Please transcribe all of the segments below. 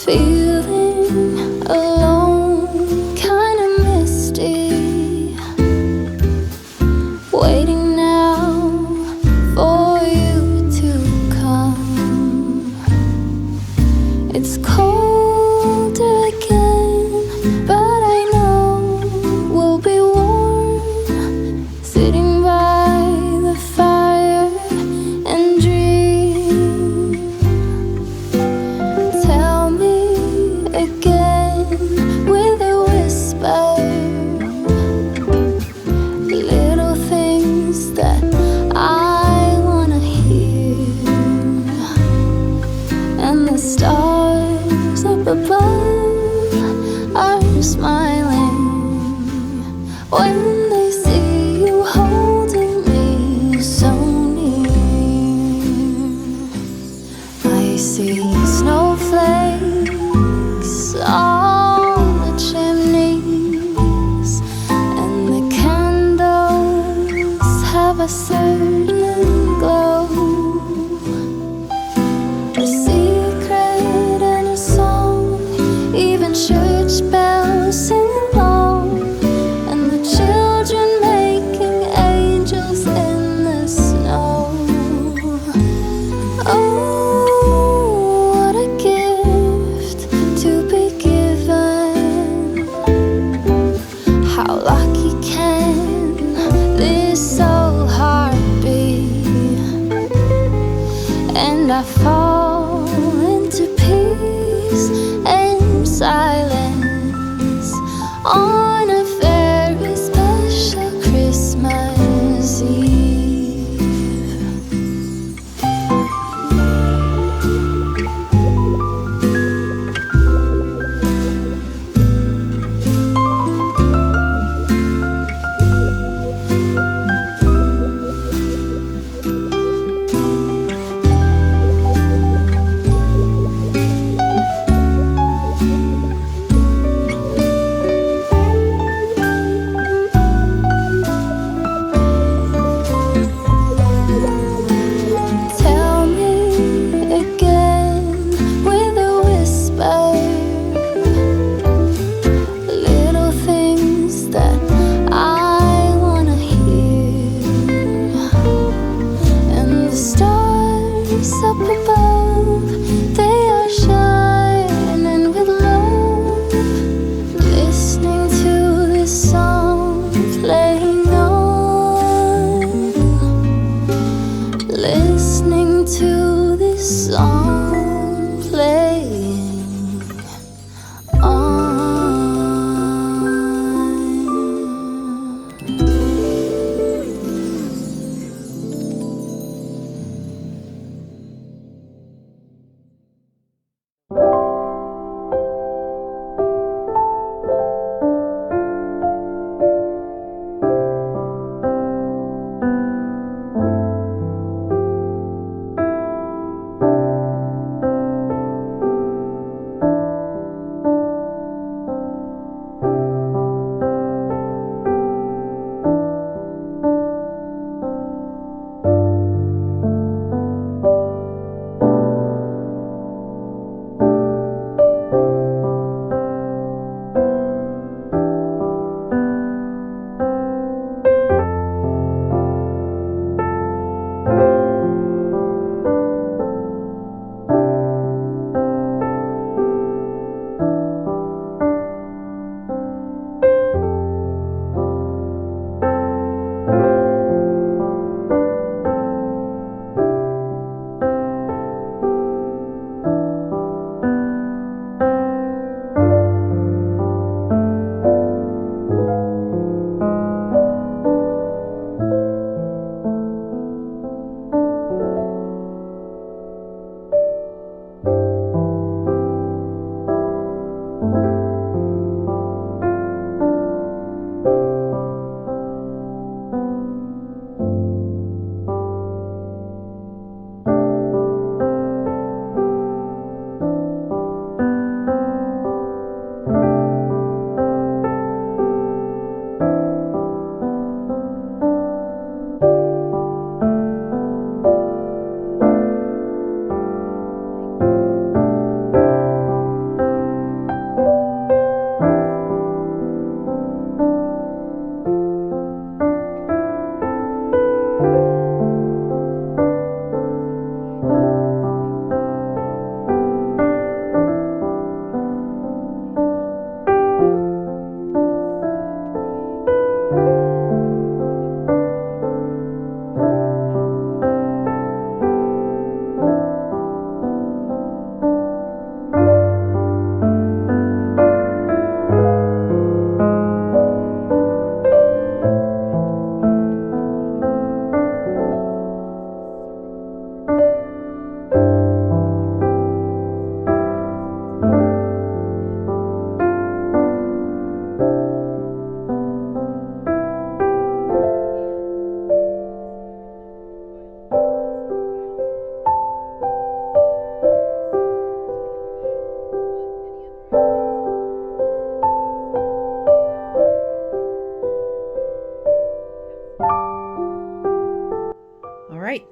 Feeling alone, kinda misty, waiting now for you to come. It's colder again, but I know we'll be warm, sitting by the fire and dream. Tell me again with a whisper, little things that I wanna hear, and the stars up above are smiling when they see you holding me so near. I see snowflakes on the chimneys, and the candles have a certain glow, a secret and a song, even church bells sing along, and the children making angels in the snow. Oh, what a gift to be given. How lucky can this old heart be? And I fall into peace and silence on a very special Christmas Eve. Tell me again with a whisper, little things that I wanna hear, and the stars up above, they are shining with love, listening to this song playing on, listening to this song playing on.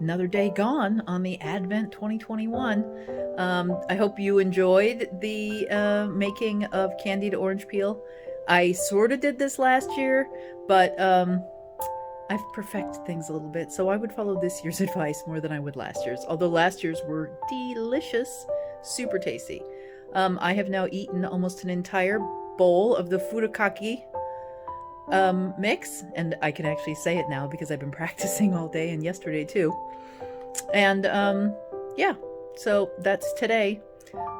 another day gone on the Advent 2021. I hope you enjoyed the making of candied orange peel. I sort of did this last year, but I've perfected things a little bit, so I would follow this year's advice more than I would last year's, although last year's were delicious, super tasty. I have now eaten almost an entire bowl of the furikake mix, and I can actually say it now because I've been practicing all day and yesterday too. And yeah, so that's today.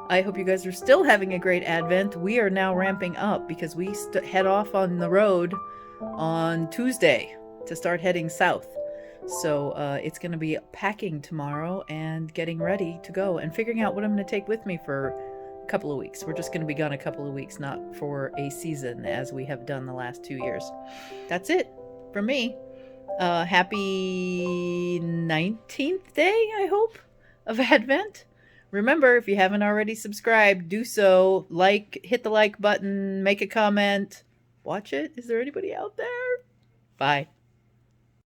I hope you guys are still having a great Advent. We are now ramping up because we head off on the road on Tuesday to start heading south. So it's going to be packing tomorrow and getting ready to go and figuring out what I'm going to take with me for a couple of weeks. We're just going to be gone a couple of weeks, not for a season as we have done the last 2 years. That's it from me. Happy 19th day, I hope, of Advent. Remember, if you haven't already subscribed, do so. Hit the like button, make a comment. Watch it. Is there anybody out there? Bye.